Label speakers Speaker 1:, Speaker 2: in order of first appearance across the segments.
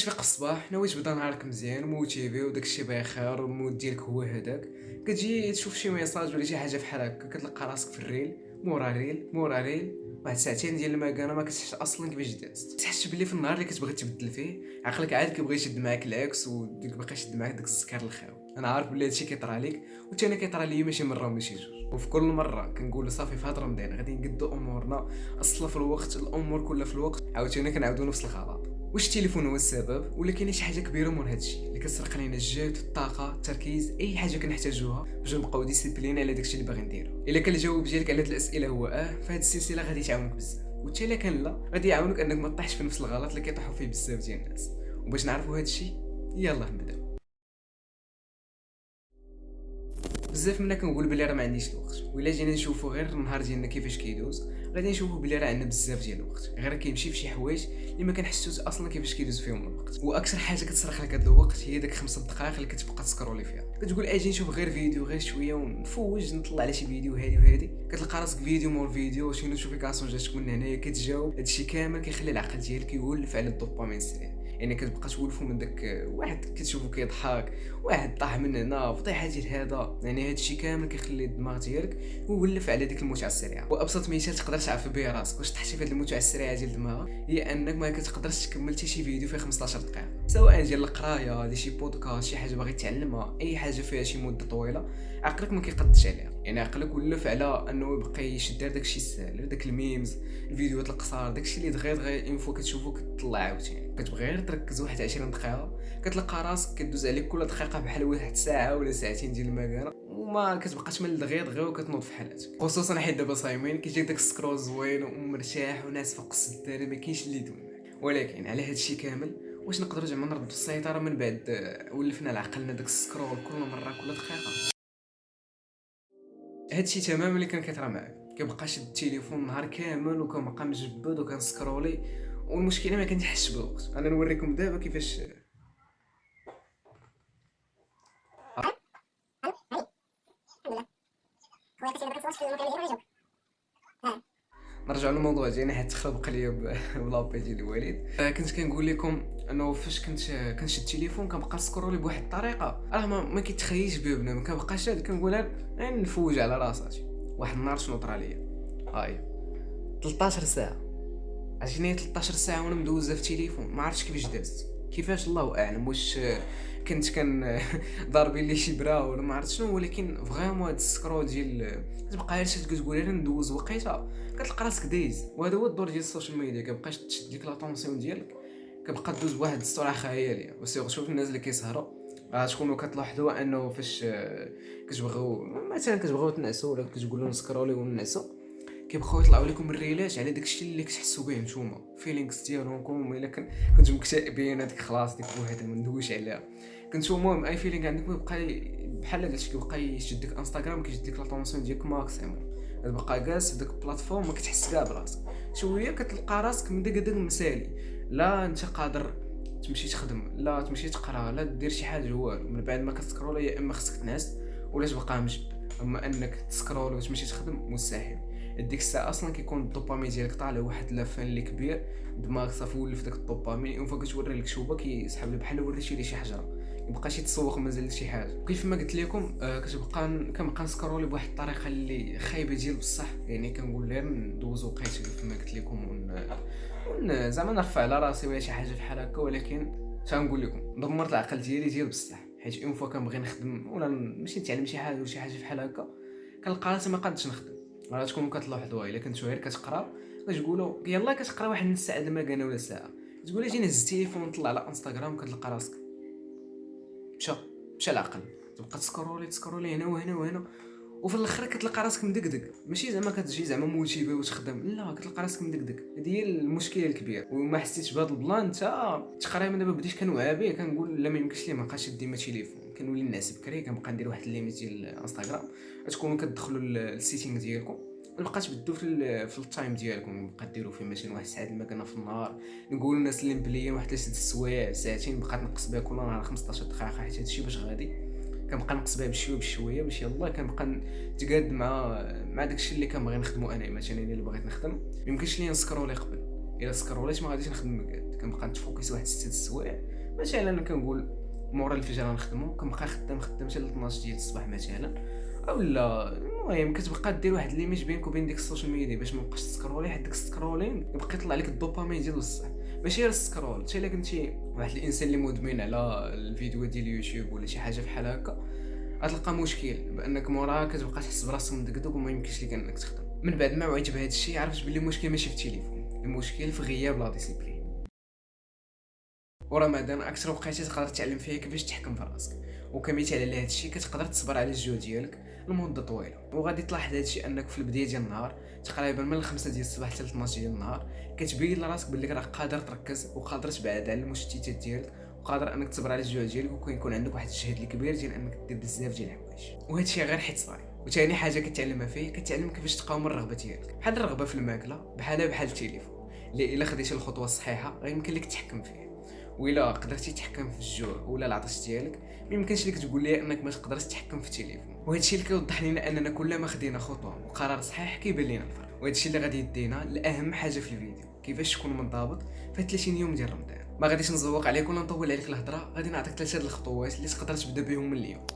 Speaker 1: كتفيق في الصباح ناوي تبدا نهارك مزيان وموتيفي وداكشي بخير والمود ديالك هو هداك. كتجي تشوف شي ميساج ولا شي حاجه بحال هكا كتلقى راسك في الريل مورا ريل مورا ريل. واحد ساعتين ديال المكانه ما كتحسش اصلا كيفاش دازت، تحس بلي في النهار اللي كتبغي تبدل فيه عقلك عاد كيبغي يشد معاك العكس وديك باقي يشد معاك داك السكر الخاوي. انا عارف بلي هادشي كيطرى ليك وحتى انا كيطرى ليا ماشي مره وماشي جوج، وفي كل مره كنقول صافي في هاد رمضان غادي نقدو امورنا اصلا في الوقت، الامور كلها في الوقت، عاوتاني كنعاودو نفس الغلط. واش التليفون هو السبب ولا كاينه شي حاجه كبيره مور هادشي اللي كتسرق لينا الجهد الطاقه التركيز، اي حاجه كنحتاجوها باش نبقاو ديسيبلين على داكشي اللي باغي نديرو؟ الا كان الجواب ديالك على هاد الاسئله هو فهاد السلسله غادي تعاونك بزاف، وحتى الا كان لا غادي يعاونك انك ما تطيحش في نفس الغلط اللي كيطيحوا فيه بزاف ديال الناس. وباش نعرفوا هادشي يلا نبداو. بزاف منا كنقول بلي راه ما عنديش الوقت، وإلا جينا نشوفوا غير النهار ديالنا كيفاش كيدوز غادي نشوفوا بلي راه عندنا بزاف ديال الوقت، غير كيمشي في شي حوايج اللي ما كنحسوش اصلا كيفاش كيدوز فيهم الوقت. واكثر حاجه كتسرق لك هذا الوقت هي داك 5 دقائق اللي كتبقى تسكرولي فيها. كتقول اجي نشوف غير فيديو غير شويه ونفوج نطلع على شي فيديو هادي وهادي، كتلقى راسك فيديو مور فيديو شي نوتيفيكاسيون جاتك من هنايا كتجاوب. هادشي كامل كيخلي العقل ديالك يولف على الدوبامين السريع، يعني كتبقى تولفو من داك واحد كتشوفو كيضحك، واحد طاح من هنا فضيحه ديال هذا، يعني هادشي كامل كيخلي الدماغ ديالك يولف على ديك المتعه السريعه. وابسط مثال تقدر تعرف به راسك واش طحتي في هذه المتعه السريعه ديال دماغك هي انك ما كتقدرش تكمل حتى شي فيديو فيه 15 دقيقه، سواء ديال القرايه ديال شي بودكاست شي حاجه باغي تعلمها، اي حاجه فيها شي مده طويله عقلك ما كيقدش عليها. يعني عقلك ولف على انه يبقى يشد داكشي السهل، داك الميمز الفيديوهات القصار، داكشي اللي دغيا انفو كتشوفو كتطلع عاوتاني. كتبغي غير تركز واحد 20 دقيقه كتلقى راسك كدوز عليك كل دقيقه بحال واحد ساعه ولا ساعتين ديال المكانه، وما كتبقاش من دغيا وكتنوض في حالاتك. خصوصا حيت دابا صايمين كيجيك داك السكرول زوين ومرتاح وناس فوق السداره ما كاينش اللي يدوي معاك. ولكن على هادشي كامل واش نقدروا زعما نردوا السيطره من بعد ولفنا لعقلنا داك السكرول كل مره كل دقيقه؟ هادشي تماما اللي كان كيطرا معاك، كيبقى شاد التليفون النهار كامل وكنبقى مجبد وكنسكرولي، والمشكله ما كنحسش بالوقت. انا نوريكم دابا كيفاش. نرجع للموضوع ديالنا حيت تخربق ليا بلابي ديال الوالد. كنت كنقول لكم انه فاش كنشد التليفون كنبقى نسكرولي بواحد الطريقه راه ما كيتخيلش بها بنادم، كنبقى شاد كنقول غير نفوج على راساتي. واحد النهار شنو طرا ليا؟ هاي 13 ساعه، عرفتيني 13 ساعه وانا مدوزه في التليفون، ما عرفتش كيفاش دازت، كيفاش الله اعلم. واش كنت ضاربين لي شي برا ولا ما عرفت شنو، ولكن فريمون هاد السكرول ديال تبقى غير كتقول غير ندوز وقيته كتلقى راسك دايز. وهذا هو الدور ديال السوشيال ميديا، كيبقاش تشد لك لاتونسيون ديالك، كتبقى دوز بواحد السرعه خياليه. وسيغ شوف الناس اللي كيسهروا تكونوا كتلاحظوا انه فاش كتبغيو مثلا تنعسوا ولا كتقولوا نسكروليو ونعسوا كيبقاو يطلعوا لكم الريلات على داكشي اللي كتحسوا به نتوما فيلينغز ديالكم. الا كنتو مكتئبين هذيك خلاص ديك بوحدها ما ندويش عليها. كنتو المهم اي فيلينغ عندكم يبقى بحال داكشي كيبقى يشدك انستغرام كيشد لك لاتونسيون ديالك ماكسيموم، تبقى جالس في داك البلاتفورم ما كتحس كاع براسك. شويه كتلقى راسك مدقدق مسالي، لا انت قادر تمشي تخدم لا تمشي تقرا لا دير شي حاجه والو من بعد ما كتسكرول. يا اما خصك تنعس ولا تبقى مجبد، اما انك تسكرول وتمشي تخدم مستحيل. ديك الساعه اصلا كيكون الدوبامين ديالك طالع واحد لافان اللي كبير، الدماغ صافي ولف داك الدوبامين، وفوق كتوري لك شوبه كيسحب لك بحال وريتي لي شي حجره يبقى يتسوق مازال شي حاجه. كيف ما قلت لكم كنبقى نسكرولي بواحد الطريقه اللي خايبه ديال بصح، يعني كنقول غير ندوز وقيت كيف ما قلت لكم زعما نرفع على راسي ولا شي حاجه بحال هكا. ولكن تنقول لكم دمرت العقل ديال بصح، حيت اون فوا كنبغي نخدم ولا ماشي نتعلم شي حاجه ولا شي حاجه بحال هكا كنلقى راسي ما قادش نخدم. راه تكونوا كتلاحظوا الا كنتو غير كتقرا كتقولوا يلاه كتقرا واحد نص ساعه المكانه ولا ساعه، تقول اجي نهز التليفون نطلع على انستغرام كتلقى راسك مشى مشى العقل، تبقى تسكرولي هنا وهنا وهنا، وفي الاخر كتلقى راسك مدقدق. ماشي زعما كتجي زعما موتيفي وتخدم، لا كتلقى راسك مدقدق. هذه هي المشكله الكبير. وما حسيتش بهذا البلان انت تقريبا دابا بديت كنوعى به كنقول لا ما يمكنش لي ما بقاش ديما تليفون. كنولي نعس بكري كنبقى ندير واحد الليميت ديال انستغرام، تكونوا كتدخلوا السيتينغ ديالكم بقى تبدلوا في التايم ديالكم، بقى ديروا فيه مثلا واحد ساعه المكانه في النهار. نقولوا الناس اللي مبليين واحد 3 سوايع ساعتين بقات نقص بها كل نهار 15 دقيقه، حيت هادشي باش غادي كنبقى نقص بها بشويه باش يلاه كنبقى نتقاد مع داكشي اللي كنبغي نخدمو. انا مثلا الا بغيت نخدم ما يمكنش ليا نسكرولي قبل، الا سكروليت ما غاديش نخدم بجد، كنبقى نتفوكس واحد 6 سوايع مثلا انا كنقول مورا الفجر غنخدمو، كنبقى خدام حتى ل 12 ديال الصباح مثلا، اولا المهم كتبقى دير واحد ليميت بينك وبين ديك السوشيال ميديا باش ما تبقاش تسكرولي، حيت داك السكرولين يبقى يطلع لك الدوبامين ديال الصح. ماشي غير السكرول، حتى الا كنتي واحد الانسان اللي مدمن على الفيديوهات ديال اليوتيوب ولا شي حاجه بحال هكا، غتلقى مشكل بانك موراها كتبقى تحس براسك مدقدق وما يمكنش لك انك تخدم. من بعد ما وعيت بهذا الشيء عرفت بلي المشكل ماشي في التليفون، المشكل في غياب لا ديسيبلين. ورمضان اكثر وقيته تقدر تعلم فيها كيفاش تحكم في راسك، وكمثال على هذا الشيء كتقدر تصبر على الجوع ديالك لمده طويله. وغادي تلاحظ هذا الشيء انك في البدايه ديال النهار تقريبا من 5 ديال الصباح حتى 12 ديال النهار كتبين لراسك بلي راك قادر تركز وقادر تبعد على المشتتات ديالك، وقادر انك تصبر على الجوع ديالك، وكيكون عندك واحد الجهد الكبير ديال انك دير بزاف ديال الحوايج. وهذا الشيء غير حيت صغير. وثاني حاجه كتعلمها فيه، كتعلم كيفاش تقاوم الرغبه ديالك، بحال الرغبه في الماكله بحال التليفون اللي الا خديتي الخطوه الصحيحه غيمكن لك تحكم فيه. وإلا قدرتي تحكم في الجوع ولا العطش ديالك ما يمكنش لك تقول لي انك ما تقدرش تحكم في التليفون. وهذا الشيء اللي كيوضح لنا اننا كلما خدينا خطوه وقرار صحيح كيبان لنا الفرق. وهذا الشيء اللي غادي يدينا لاهم حاجه في الفيديو، كيفاش تكون منضبط في 30 يوم ديال رمضان. ما غاديش نزوق عليك ولا نطول عليك الهضره، غادي نعطيك 3 الخطوات اللي تقدر تبدا بهم من اليوم.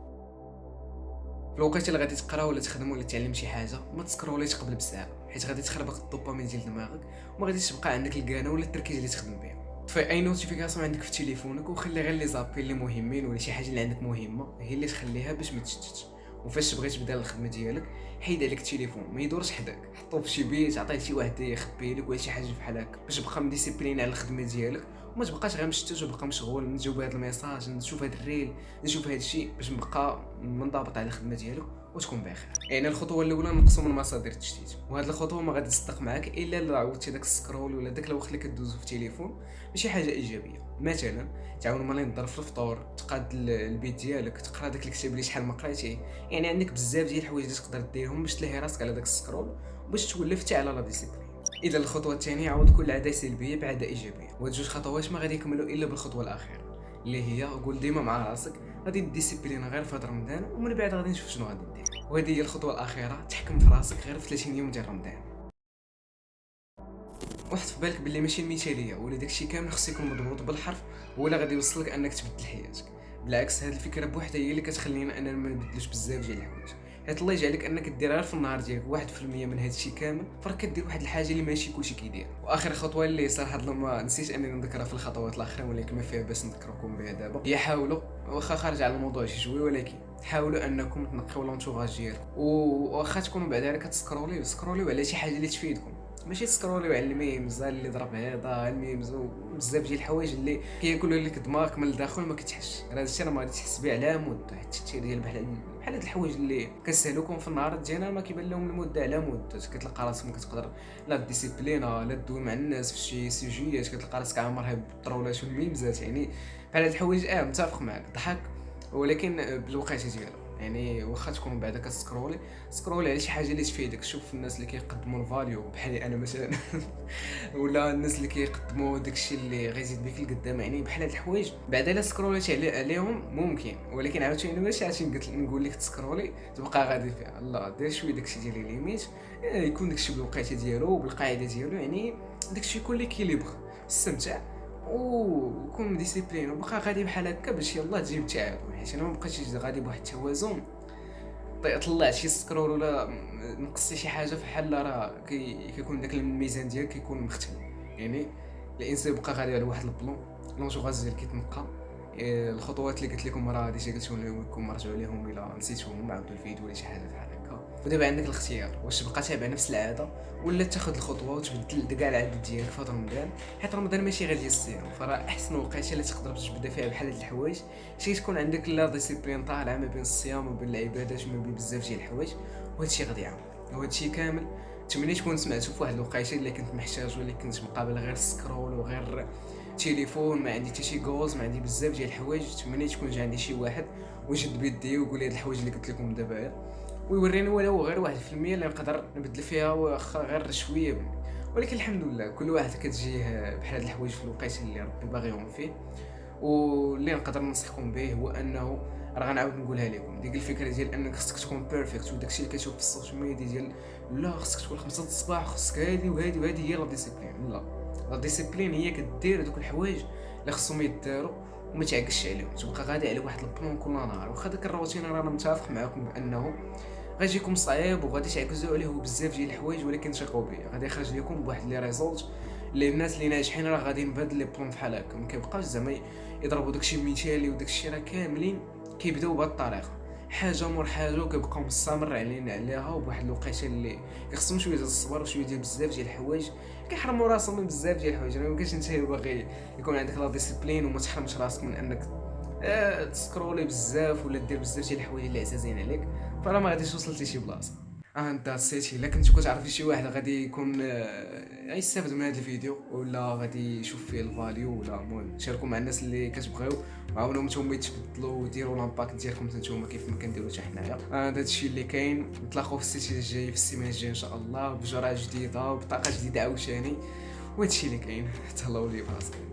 Speaker 1: في الوقت اللي غادي تقرا ولا تخدم ولا تعلم شي حاجه ما تسكروليش قبل بساعه، حيت غادي تخربق الدوبامين ديال دماغك وما غاديش تبقى عندك الكانه ولا التركيز اللي تخدم بهم. طفي اي نوتيفيكاسيون عندك في تليفونك وخلي غير لي زابي اللي مهمين ولا شي حاجه اللي عندك مهمه هي اللي تخليها باش ما تشتتش. وفاش بغيت تبدا الخدمه ديالك حيد عليك التليفون، ما يدورش حداك، حطوه في شي بيت، عطيه لشي واحد يخبيه لك ولا شي حاجه بحال هكا باش تبقى مديسيبلين على الخدمه ديالك وما تبقاش غير مشتت وتبقى مشغول نجاوب هذا الميساج نشوف هذا الريل نشوف هذا الشيء، باش نبقى منضبط على الخدمه ديالك وتكون بخير. يعني الخطوه الاولى نقصوا من مصادر التشتيت، وهذه الخطوه ما غادي تصدق معك الا الا عودتي داك السكرول ولا داك الوقت اللي كدوزو في التليفون بشي حاجه ايجابيه. مثلا تعاون ملي نضر في الفطور، تقاد البيت ديالك، تقرا داك الكتاب اللي شحال ما قريتيه. يعني عندك بزاف ديال الحوايج اللي تقدر ديرهم باش تلهي راسك على داك السكرول وباش تولف حتى على لا ديسيبلين. اذا الخطوه الثانيه عوض كل عاده سلبيه بعاده ايجابيه، وهاد جوج خطوات ما غادي يكملوا الا بالخطوه الاخيره اللي هي قول ديما مع راسك غادي نديسيبلين غير في رمضان ومن بعد غادي نشوف شنو غادي ندير. وهذه هي الخطوه الاخيره، تحكم في راسك غير في 30 يوم ديال رمضان. وحط في بالك باللي ماشي المثاليه ولا داكشي كامل خصو يكون مضبوط بالحرف ولا غادي يوصلك انك تبدل حياتك. بالعكس هذه الفكره بوحدها هي اللي كتخلينا اننا ما نبدلوش بزاف ديال الحوايج، حيت الله يجعلك انك دير غير في النهار ديالك 1% من هذا الشيء كامل، فرك كدير واحد الحاجه اللي ماشي كلشي كيدير. واخر خطوه اللي صراحه ما نسيت انني نذكرها في الخطوات الاخرين ولكن ما فيها باس نذكركم بها دابا، هي حاولوا واخا خارج على الموضوع شي شويه ولكن حاولوا انكم تنقيو لونتوراج ديالكم، واخا تكونوا بعدا كتسكروليو على شي حاجه اللي تفيدكم، ماشي تسكروليو على الميمز اللي ضرب هذا الميمز وبزاف ديال الحوايج اللي كياكلوا لك دماغك من الداخل ما كتحسش. هذا الشيء راه ما غادي تحس به على مده، حتى التاثير ديال بحال هاد الحوايج اللي كنسهلوكم في النهار ديالنا ما كيبان لهم المده على مده. كتلقى راسك ما كتقدر لا ديسيبلينا لا تدوي مع الناس في شي سوجيات، كتلقى راسك عامرها بالطرولات والميمزات. يعني بحال هاد الحوايج متفق معك ضحك ولكن بالوقيته ديالو. يعني واخا تكون بعدا سكرولي على شي حاجه اللي تفيدك، شوف الناس اللي كيقدموا الفاليو بحالي انا مثلا ولا الناس اللي كيقدموا داكشي اللي غيزيد بك لقدام. يعني بحال هاد الحوايج بعدا الا سكروليتي عليهم ممكن، ولكن عاوتاني ماشي عشان قلت نقول لك تسكرولي تبقى غادي فيها، لا دير شويه داكشي ديال ليميت، يكون داكشي بالوقيته ديالو وبالقاعده ديالو. يعني داكشي يكون لك كيليبر، استمتع وكون ديسيبلين وبقى غادي بحال هكا باش يلاه تجيب التعادل. حيت انا ما بقيتش غادي بواحد التوازن طلعت شي سكرول ولا نقصتي شي حاجه بحال راه كيكون داك الميزان ديالك كيكون مختل. يعني الانسان يبقى غادي على واحد البلون لونجوغاز ديال كيتنقى. الخطوات اللي قلت لكم راه ديجا قلتهم لكم مرجعوا عليهم الا نسيتوهم عاودوا الفيديو ولا شي حاجه بحال هكا. ودابا عندك الاختيار، واش تبقى تابع نفس العاده ولا تاخذ الخطوه وتبدل كاع العاده ديالك في رمضان. حيت رمضان ماشي غير ديال الصيام، فراه احسن وقيته اللي تقدر تبدا فيها بحال هاد الحوايج شي تكون عندك لا ديسيبلين طالعه ما بين الصيام وبين العبادات وما بين بزاف ديال الحوايج. وهذا الشيء غادي يعاون، وهذا الشيء كامل تمنيت تكون سمعتو في واحد الوقيته اللي كنت محتاج ولا كنت مقابل غير سكرول وغير تليفون، ما عندي حتى شي جوز، ما عندي بزاف ديال الحوايج. تمنيت تكون جا عندي شي واحد وجد بيدي ويقول لي هاد الحوايج اللي قلت لكم دابا ويوريني ولو غير 1% اللي نقدر نبدل فيها واخا غير شويه مني. ولكن الحمد لله كل واحد كتجيه بحال هاد الحوايج في الوقت اللي ربي باغيهم فيه. واللي نقدر ننصحكم به هو انه راه غنعاود نقولها لكم، ديك الفكره ديال انك خصك تكون بيرفكت وداكشي اللي كتشوف في السوشيال ميديا ديال لا خصك تكون 5 الصباح خصك هادي وهادي هي لا ديسيبلين. لا ديسيبلين هي كدير دوك الحوايج اللي خصهم يداروا وما تعكسش عليهم، تبقى غادي على واحد البلان كل نهار. واخا داك الروتين رانا متفق معكم بانه غيجيكم صعيب وغادي تعكزوا عليه بزاف ديال الحوايج، ولكن ثقوا بيا غادي يخرج لكم بواحد لي ريزولت اللي الناس اللي ناجحين راه غاديين بهاد لي بلان بحال هكا. ما كيبقاوش زعما يضربوا داكشي مثالي وداكشي، راه كاملين كيبداو بهاد الطريقه، حاجه مور حاجه، وكيبقاو مستمر عليها. وبواحد الوقيته اللي كيخصهم شويه ديال الصبر وشويه ديال بزاف ديال الحوايج، كيحرموا راسهم من بزاف ديال الحوايج. ما يمكنش انت باغي يكون عندك لا ديسيبلين وما تحرمش راسك من انك تسكرولي بزاف ولا دير بزاف ديال الحوايج اللي عزازين عليك، فراه ما غاديش توصل لشي بلاصه. انت سيتي الا كنت كتعرفي شي واحد غادي يكون غيستافد من هذا الفيديو ولا غادي يشوف فيه الفاليو، ولا المهم شاركوا مع الناس اللي كتبغيو، وعاونوهم نتوما يتبدلوا وديروا لامباكت ديالكم نتوما كيف ما كنديروا حتى حنايا. هذا الشيء اللي كاين. نتلاقاو في السيتي الجاي، في السيمانه الجايه ان شاء الله، بجرعه جديده وبطاقه جديده عاوتاني. وهذا الشيء اللي كاين. تهلاو لي براسكم.